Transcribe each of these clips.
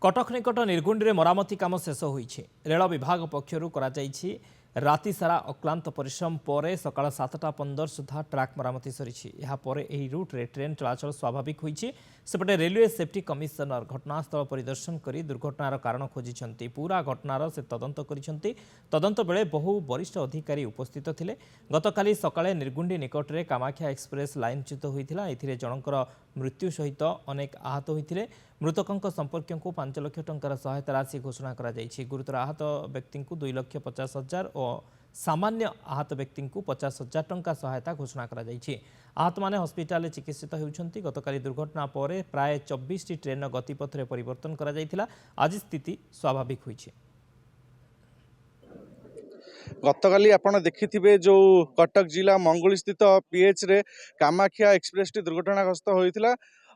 कटक निकट निर्गुंडी मरामती काम शेष होईछि। रेल विभाग पक्षरु कराଯାଇଛି राति सारा अक्लांत परिश्रम पर सकाळ 7:15 सुधा ट्रैक मरामती सरीछि। यहा परे एही रूट रे ट्रेन चलाचल स्वाभाविक होईछि। सेपटे रेलवे सेफ्टी कमिशनर घटनास्थल परिदर्शन करी दुर्घटनार कारण खोजिछंती। पूरा घटनार से तदंत करिछंती। तदंत बेले बहु वरिष्ठ अधिकारी उपस्थित थिले। गतकाली सकाळे निर्गुंडी निकट रे कामाख्या एक्सप्रेस लाइनच्युत होइथिला। एथिरे जनकर मृत्यु सहित अनेक आहत होइथिले। मृतकंक संपर्क 5 लाख टंकार सहायता राशि घोषणा करा जायछि। गुरुतर आहत व्यक्ति को 2,50,000 और सामान्य आहत व्यक्ति को 50,000 टंका सहायता घोषणा करा जायछि। आहत माने हॉस्पिटल चिकित्सित होउछंती। गतकाली दुर्घटना पर प्राय 24 टी ट्रेन गतिपथ रे परिवर्तन करा जायथिला। आज स्थिति स्वाभाविक होइछि। गतकाली आपण देखिथिबे जो कटक जिला मंगुली स्थित पीएच रे कामाख्या एक्सप्रेस टी दुर्घटनाग्रस्त होइथिला।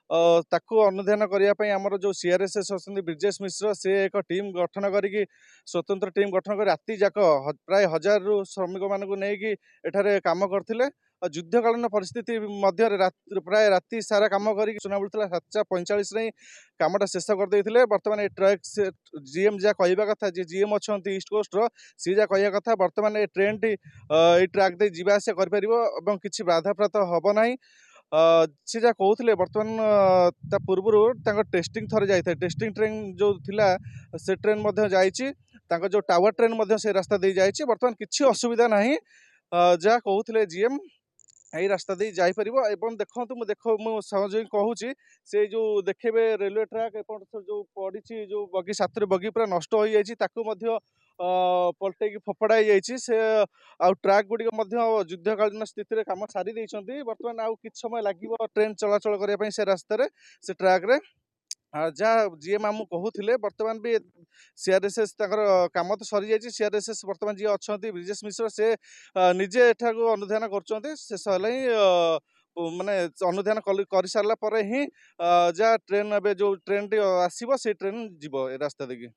ताकू अनुधान करने आमर जो सीआरएसएस अच्छा ब्रिजेश मिश्र से एक टीम गठन करी स्वतंत्र टीम गठन कर राति जाक प्राय 1000 रु श्रमिक मानक नहीं एठारे काम करथिले। युद्धकालीन परिस्थिति मध्य प्राय राति सारा काम कर सुना मिलता 7:45 कामटा शेष करदे। बर्तमान ट्रक जीएम जहाँ कहवा कथा जी जीएम अच्छा ईस्ट कोस्ट सी जहाँ कहवा कथा बर्तमान ये ट्रेन टी ट्रैक दे जीवा आसिया कर किसी बाधाप्राप्त हम ना। सी जहाँ कहते बर्तमान पूर्व टेस्टिंग थरे जाए टेस्टिंग ट्रेन जो थिला से ट्रेन जो टावर ट्रेन से रास्ता दे जाइए। बर्तमान किसी असुविधा ना जहाँ कहते जीएम यही रास्ता दे जापर। देखो मुझे सहज कहूँ से जो देखे रेलवे ट्रैक जो पड़ी जो बगी सातुरी बगी पूरा नष्ट हो जाए पलटे फोपड़ा से ट्रैक गुड़िक युद्धकालीन स्थिति कम सारी देती। बर्तमान आउ कि समय लगे ट्रेन चलाचल करने से रास्तार से ट्रैक रे जहाँ जीएम आम कहते बर्तमान भी सीआरएसएस काम तो सरी जाइए। सीआरएसएस बर्तमान जी अच्छा ब्रिजेश मिश्र से निजे एठा अनुधान कर शेष माने अनुधान कर सारा ही जहाँ ट्रेन जो ट्रेन टी आसो से ट्रेन जीव रास्ता देखिए।